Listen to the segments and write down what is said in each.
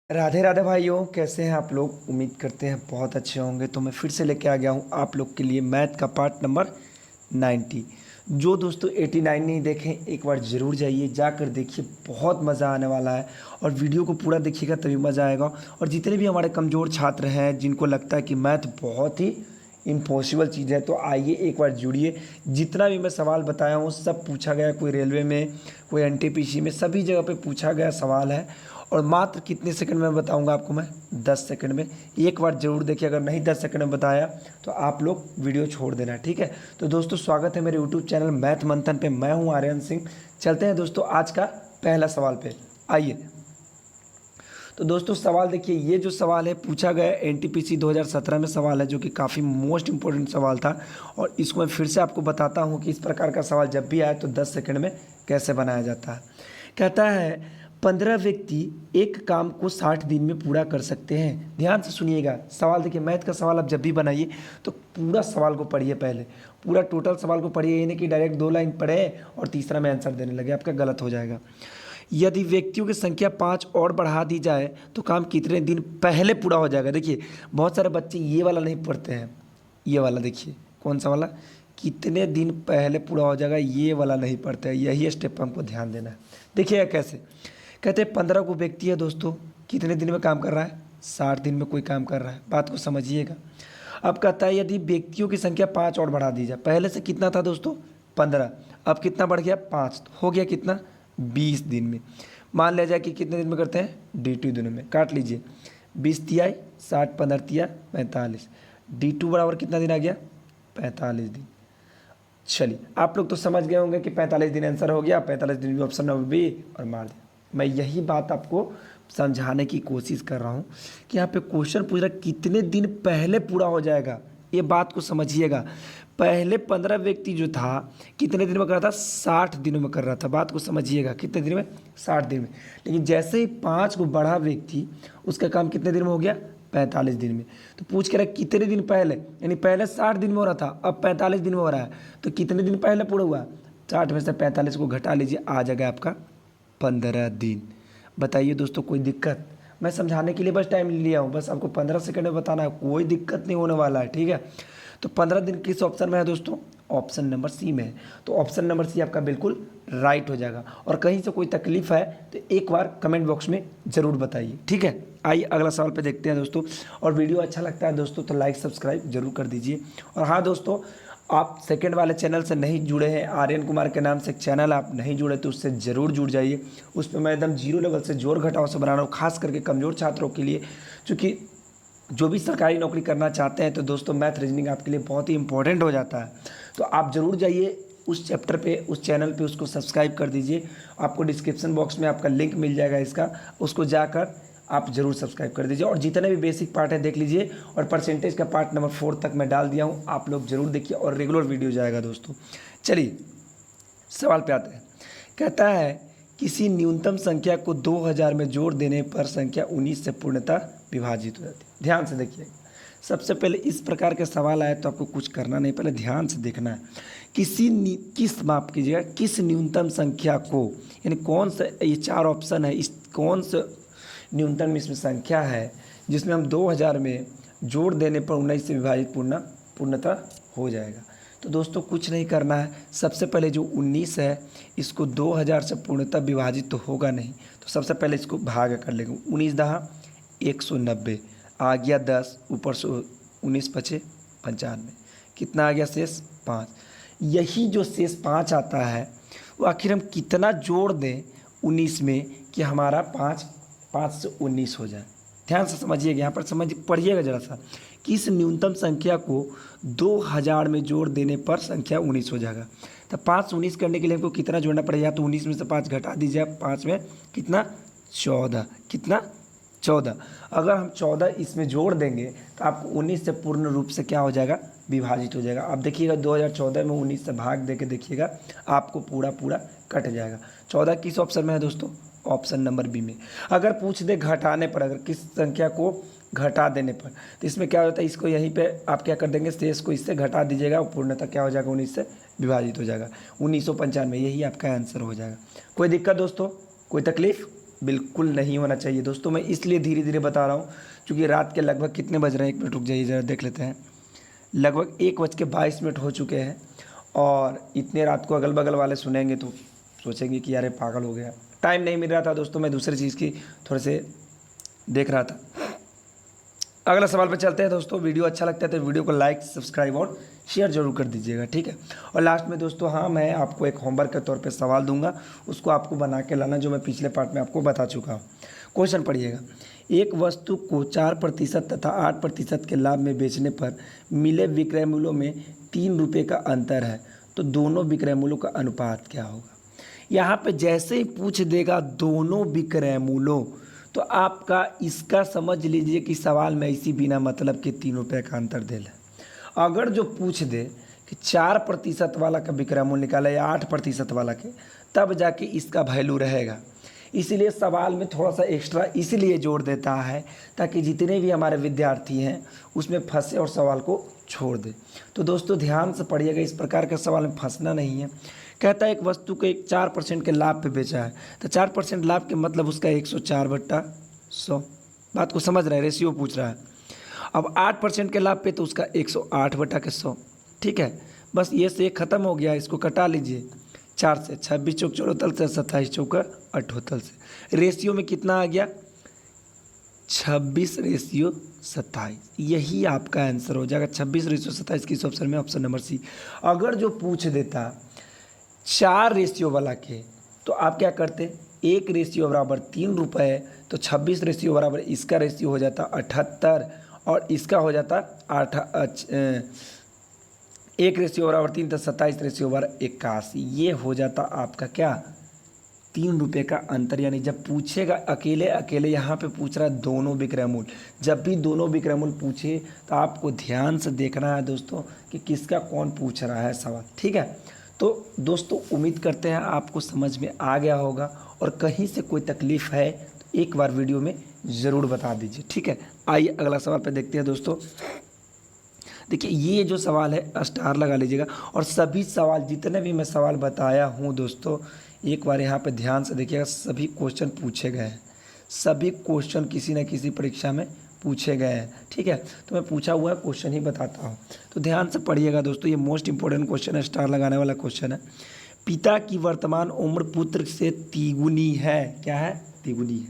राधे राधे भाइयों, कैसे हैं आप लोग। उम्मीद करते हैं बहुत अच्छे होंगे। तो मैं फिर से लेके आ गया हूं आप लोग के लिए मैथ का पार्ट नंबर 90। जो दोस्तों 89 नहीं देखें, एक बार ज़रूर जाइए, जाकर देखिए, बहुत मज़ा आने वाला है। और वीडियो को पूरा देखिएगा तभी मज़ा आएगा। और जितने भी हमारे कमज़ोर छात्र हैं, जिनको लगता है कि मैथ बहुत ही इम्पॉसिबल चीज़ है, तो आइए एक बार जुड़िए। जितना भी मैं सवाल बताया हूँ सब पूछा गया, कोई रेलवे में, कोई एनटीपीसी में, सभी जगह पे पूछा गया सवाल है। और मात्र कितने सेकंड में बताऊंगा आपको मैं, 10 सेकंड में। एक बार जरूर देखिए, अगर नहीं 10 सेकंड में बताया तो आप लोग वीडियो छोड़ देना, ठीक है। तो दोस्तों स्वागत है मेरे यूट्यूब चैनल मैथ मंथन पे। मैं हूं आर्यन सिंह। चलते हैं दोस्तों आज का पहला सवाल पे, आइए। तो दोस्तों सवाल देखिए, ये जो सवाल है पूछा गया एनटीपीसी 2017 में सवाल है, जो कि काफ़ी मोस्ट इंपॉर्टेंट सवाल था। और इसको मैं फिर से आपको बताता हूँ कि इस प्रकार का सवाल जब भी आए तो 10 सेकंड में कैसे बनाया जाता है। कहता है 15 व्यक्ति एक काम को 60 दिन में पूरा कर सकते हैं। ध्यान से सुनिएगा सवाल। देखिए मैथ का सवाल आप जब भी बनाइए तो पूरा सवाल को पढ़िए, पहले पूरा टोटल सवाल को पढ़िए। ये नहीं कि डायरेक्ट 2 लाइन पढ़े और तीसरा में आंसर देने लगे, आपका गलत हो जाएगा। यदि व्यक्तियों की संख्या 5 और बढ़ा दी जाए तो काम कितने दिन पहले पूरा हो जाएगा। देखिए बहुत सारे बच्चे ये वाला नहीं पढ़ते हैं, ये वाला देखिए कौन सा वाला, कितने दिन पहले पूरा हो जाएगा, ये वाला नहीं पढ़ते हैं। यही स्टेप हमको ध्यान देना है। देखिएगा कैसे। कहते हैं 15 को व्यक्ति है दोस्तों, कितने दिन में काम कर रहा है, 60 दिन में कोई काम कर रहा है। बात को समझिएगा। अब कहता है यदि व्यक्तियों की संख्या 5 और बढ़ा दी जाए। पहले से कितना था दोस्तों, 15, अब कितना बढ़ गया 5, तो हो गया कितना 20 दिन में। मान लिया जाए कि कितने दिन में करते हैं, D2 दिनों में। काट लीजिए, 20 तिहाई 60, 15 तिया 45, D2 बराबर कितना दिन आ गया 45 दिन। चलिए आप लोग तो समझ गए होंगे कि 45 दिन आंसर हो गया। 45 दिन भी ऑप्शन नंबर बी, और मार दिया। मैं यही बात आपको समझाने की कोशिश कर रहा हूँ कि यहाँ पे क्वेश्चन पूछ रहा है कितने दिन पहले पूरा हो जाएगा। ये बात को समझिएगा। पहले 15 व्यक्ति जो था कितने दिन में कर रहा था, 60 दिनों में कर रहा था। बात को समझिएगा, कितने दिन में, 60 दिन में। लेकिन जैसे ही 5 को बढ़ा व्यक्ति, उसका काम कितने दिन में हो गया, 45 दिन में। तो पूछ के रहा कितने दिन पहले, यानी पहले 60 दिन में हो रहा था, अब 45 दिन में हो रहा है। तो कितने दिन पहले पूरा हुआ, 60 में से 45 को घटा लीजिए, आ जाएगा आपका 15 दिन। बताइए दोस्तों कोई दिक्कत। मैं समझाने के लिए बस टाइम लिया हूँ, बस आपको 15 सेकंड में बताना है, कोई दिक्कत नहीं होने वाला है, ठीक है। तो 15 दिन किस ऑप्शन में है दोस्तों, ऑप्शन नंबर सी में है। तो ऑप्शन नंबर सी आपका बिल्कुल राइट हो जाएगा। और कहीं से कोई तकलीफ है तो एक बार कमेंट बॉक्स में ज़रूर बताइए, ठीक है। आइए अगला सवाल पे देखते हैं दोस्तों। और वीडियो अच्छा लगता है दोस्तों तो लाइक सब्सक्राइब जरूर कर दीजिए। और हाँ दोस्तों, आप सेकंड वाले चैनल से नहीं जुड़े हैं, आर्यन कुमार के नाम से एक चैनल आप नहीं जुड़े तो उससे ज़रूर जुड़ जाइए। उस पर मैं एकदम जीरो लेवल से जोड़ घटाव से बना रहा हूँ, खास करके कमज़ोर छात्रों के लिए। चूँकि जो भी सरकारी नौकरी करना चाहते हैं तो दोस्तों मैथ रीजनिंग आपके लिए बहुत ही इंपॉर्टेंट हो जाता है। तो आप ज़रूर जाइए उस चैप्टर पे, उस चैनल पे, उसको सब्सक्राइब कर दीजिए। आपको डिस्क्रिप्शन बॉक्स में आपका लिंक मिल जाएगा इसका, उसको जाकर आप ज़रूर सब्सक्राइब कर दीजिए। और जितने भी बेसिक पार्ट है देख लीजिए। और परसेंटेज का पार्ट नंबर 4 तक मैं डाल दिया हूँ, आप लोग ज़रूर देखिए। और रेगुलर वीडियो जाएगा दोस्तों। चलिए सवाल पे आते हैं। कहता है किसी न्यूनतम संख्या को 2000 में जोड़ देने पर संख्या 19 से पूर्णतः विभाजित हो जाती है। ध्यान से देखिए। सबसे पहले इस प्रकार के सवाल आए तो आपको कुछ करना नहीं, पहले ध्यान से देखना है। किस माफ कीजिएगा, किस न्यूनतम संख्या को, यानी कौन सा, ये 4 ऑप्शन है, इस कौन सा न्यूनतम इसमें संख्या है जिसमें हम 2000 में जोड़ देने पर 19 से विभाजित पूर्णतः हो जाएगा। तो दोस्तों कुछ नहीं करना है। सबसे पहले जो 19 है इसको 2000 से पूर्णतः विभाजित तो होगा नहीं, तो सबसे पहले इसको भाग कर लेंगे। 19 दहा 190, आ गया 10, ऊपर से 19 बचे 95, कितना आ गया शेष 5। यही जो शेष 5 आता है वो आखिर हम कितना जोड़ दें 19 में कि हमारा 5 से 19 हो जाए। ध्यान से समझिएगा, यहाँ पर समझ पढ़िएगा ज़रा सा। कि इस न्यूनतम संख्या को 2000 में जोड़ देने पर संख्या 19 हो जाएगा। तो 5 से 19 करने के लिए हमको कितना जोड़ना पड़ेगा, तो 19 में से 5 घटा दीजिए, 5 में कितना 14, कितना 14। अगर हम 14 इसमें जोड़ देंगे तो आपको 19 से पूर्ण रूप से क्या हो जाएगा, विभाजित हो जाएगा। अब देखिएगा 2014 में 19 से भाग दे के देखिएगा, आपको पूरा कट जाएगा। 14 किस ऑप्शन में है दोस्तों, ऑप्शन नंबर बी में। अगर पूछ दे घटाने पर, अगर किस संख्या को घटा देने पर, तो इसमें क्या होता है, इसको यहीं पे आप क्या कर देंगे, शेष को इससे घटा दीजिएगा और पूर्णतः क्या हो जाएगा, 19 से विभाजित हो जाएगा। 1995, यही आपका आंसर हो जाएगा। कोई दिक्कत दोस्तों, कोई तकलीफ। बिल्कुल नहीं होना चाहिए दोस्तों। मैं इसलिए धीरे धीरे बता रहा हूँ क्योंकि रात के लगभग कितने बज रहे हैं, 1 मिनट रुक जाइए ज़रा देख लेते हैं। लगभग 1:22 हो चुके हैं और इतने रात को अगल बगल वाले सुनेंगे तो सोचेंगे कि यार ये पागल हो गया। टाइम नहीं मिल रहा था दोस्तों, मैं दूसरी चीज़ की थोड़े से देख रहा था। अगला सवाल पे चलते हैं दोस्तों। वीडियो अच्छा लगता है तो वीडियो को लाइक, सब्सक्राइब और शेयर जरूर कर दीजिएगा, ठीक है। और लास्ट में दोस्तों, हाँ, मैं आपको एक होमवर्क के तौर पे सवाल दूंगा, उसको आपको बना के लाना, जो मैं पिछले पार्ट में आपको बता चुका हूँ। क्वेश्चन पढ़िएगा। एक वस्तु को 4% तथा 8% के लाभ में बेचने पर मिले विक्रय मूल्यों में 3 रुपये का अंतर है, तो दोनों विक्रय मूल्यों का अनुपात क्या होगा। यहाँ पे जैसे ही पूछ देगा दोनों विक्रय मूल्यों, तो आपका इसका समझ लीजिए कि सवाल में इसी बिना मतलब के 3 रुपये का अंतर दे ले। अगर जो पूछ दे कि 4% वाला का विक्रय मूल्य निकाला या 8% वाला के, तब जाके इसका वैल्यू रहेगा। इसीलिए सवाल में थोड़ा सा एक्स्ट्रा इसलिए जोड़ देता है ताकि जितने भी हमारे विद्यार्थी हैं उसमें फंसे और सवाल को छोड़ दे। तो दोस्तों ध्यान से पढ़िएगा, इस प्रकार के सवाल में फंसना नहीं है। कहता है एक वस्तु को 4% के लाभ पे बेचा है, तो 4% लाभ के मतलब उसका 104/100। बात को समझ रहा है, रेशियो पूछ रहा है। अब 8% के लाभ पे तो उसका 108/100, ठीक है। बस ये से ख़त्म हो गया, इसको कटा लीजिए। 4 से 26 चौक 74 से 27 चौका 78 से रेशियो में कितना आ गया, 26:27। यही आपका आंसर हो जाएगा, 26:27 किस ऑप्शन में, ऑप्शन नंबर सी। अगर जो पूछ देता 4 रेशियो वाला के, तो आप क्या करते, 1 रेशियो बराबर 3 रुपये, तो 26 रेशियो बराबर इसका रेशियो हो जाता 78 और इसका हो जाता 1 रेशियो बराबर 3, तो 27 रेशियो बराबर 81। ये हो जाता आपका क्या, 3 रुपये का अंतर। यानी जब पूछेगा अकेले अकेले, यहाँ पे पूछ रहा है दोनों विक्रय मूल्य, जब भी दोनों विक्रय मूल्य पूछे तो आपको ध्यान से देखना है दोस्तों कि किसका कौन पूछ रहा है सवाल, ठीक है। तो दोस्तों उम्मीद करते हैं आपको समझ में आ गया होगा, और कहीं से कोई तकलीफ़ है तो एक बार वीडियो में ज़रूर बता दीजिए, ठीक है। आइए अगला सवाल पे देखते हैं दोस्तों। देखिए ये जो सवाल है स्टार लगा लीजिएगा, और सभी सवाल जितने भी मैं सवाल बताया हूँ दोस्तों, एक बार यहाँ पे ध्यान से देखिएगा, सभी क्वेश्चन पूछे गए हैं, सभी क्वेश्चन किसी न किसी परीक्षा में पूछे गए हैं, ठीक है। तो मैं पूछा हुआ क्वेश्चन ही बताता हूँ, तो ध्यान से पढ़िएगा दोस्तों। ये मोस्ट इंपॉर्टेंट क्वेश्चन है, स्टार लगाने वाला क्वेश्चन है। पिता की वर्तमान उम्र पुत्र से तिगुनी है, क्या है, तिगुनी है,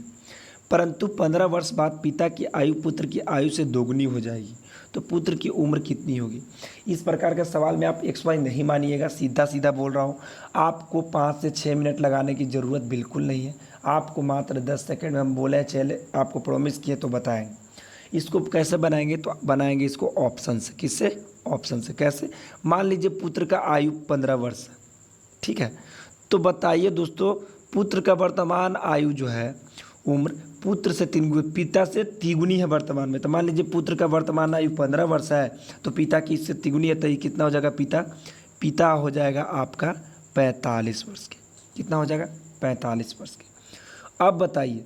परंतु 15 वर्ष बाद पिता की आयु पुत्र की आयु से दोगुनी हो जाएगी, तो पुत्र की उम्र कितनी होगी। इस प्रकार के सवाल में आप XY नहीं मानिएगा, सीधा सीधा बोल रहा हूँ। आपको 5 से 6 मिनट लगाने की ज़रूरत बिल्कुल नहीं है, आपको मात्र 10 सेकंड में हम बोले चले, आपको प्रॉमिस किए तो बताएंगे। इसको कैसे बनाएंगे, तो बनाएंगे इसको ऑप्शन से। किससे, ऑप्शन से। कैसे, मान लीजिए पुत्र का आयु 15 वर्ष है, ठीक है। तो बताइए दोस्तों, पुत्र का वर्तमान आयु जो है, उम्र पुत्र से 3 पिता से तिगुनी है वर्तमान में। तो मान लीजिए पुत्र का वर्तमान आयु 15 वर्ष है, तो पिता की इससे तिगुनी है, तो ये कितना हो जाएगा, पिता हो जाएगा आपका 45 वर्ष के। कितना हो जाएगा, 45 वर्ष के। अब बताइए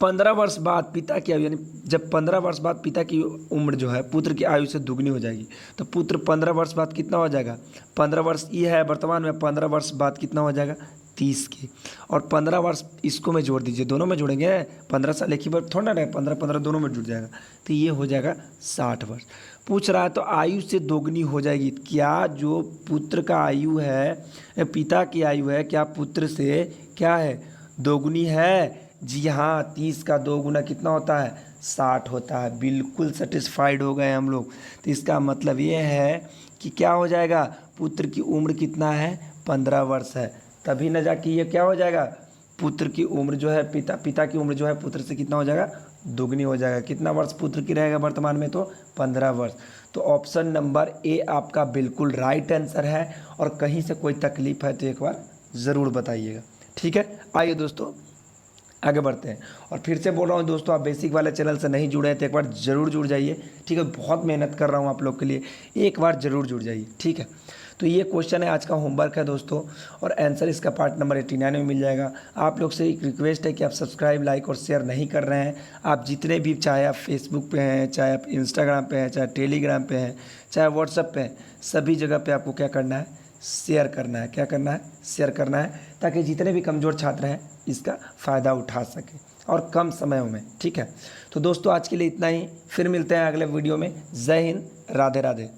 15 वर्ष बाद पिता की आयु, यानी जब 15 वर्ष बाद पिता की उम्र जो है पुत्र की आयु से दुगनी हो जाएगी, तो पुत्र 15 वर्ष बाद कितना हो जाएगा, 15 वर्ष ये है वर्तमान में, 15 वर्ष बाद कितना हो जाएगा, 30 की। और 15 वर्ष इसको में जोड़ दीजिए, दोनों में जोड़ेंगे, 15 साल एक ही बार थोड़ा ना, 15 दोनों में जुड़ जाएगा, तो ये हो जाएगा 60 वर्ष। पूछ रहा है तो आयु से दोगुनी हो जाएगी, क्या जो पुत्र का आयु है, पिता की आयु है, क्या पुत्र से क्या है, दोगुनी है। जी हाँ, 30 का 2 गुना कितना होता है, 60 होता है। बिल्कुल सेटिस्फाइड हो गए हम लोग। तो इसका मतलब ये है कि क्या हो जाएगा, पुत्र की उम्र कितना है, 15 वर्ष है। तभी न जाके ये क्या हो जाएगा, पुत्र की उम्र जो है, पिता की उम्र जो है पुत्र से कितना हो जाएगा, दुगनी हो जाएगा। कितना वर्ष पुत्र की रहेगा वर्तमान में, तो 15 वर्ष। तो ऑप्शन नंबर ए आपका बिल्कुल राइट आंसर है। और कहीं से कोई तकलीफ है तो एक बार ज़रूर बताइएगा, ठीक है। आइए दोस्तों आगे बढ़ते हैं। और फिर से बोल रहा हूँ दोस्तों, आप बेसिक वाले चैनल से नहीं जुड़े हैं तो एक बार ज़रूर जुड़ जाइए, ठीक है। बहुत मेहनत कर रहा हूँ आप लोग के लिए, एक बार ज़रूर जुड़ जाइए, ठीक है। तो ये क्वेश्चन है, आज का होमवर्क है दोस्तों, और आंसर इसका पार्ट नंबर 89 में मिल जाएगा। आप लोग से एक रिक्वेस्ट है कि आप सब्सक्राइब, लाइक और शेयर नहीं कर रहे हैं। आप जितने भी, चाहे आप फेसबुक पे हैं, चाहे आप इंस्टाग्राम पे हैं, चाहे टेलीग्राम पे हैं, चाहे व्हाट्सएप पे हैं, सभी जगह पे आपको क्या करना है, शेयर करना है। क्या करना है? शेयर करना है, ताकि जितने भी कमज़ोर छात्र हैं इसका फ़ायदा उठा सकें और कम समय में। ठीक है, तो दोस्तों आज के लिए इतना ही, फिर मिलते हैं अगले वीडियो में। जय हिंद, राधे राधे।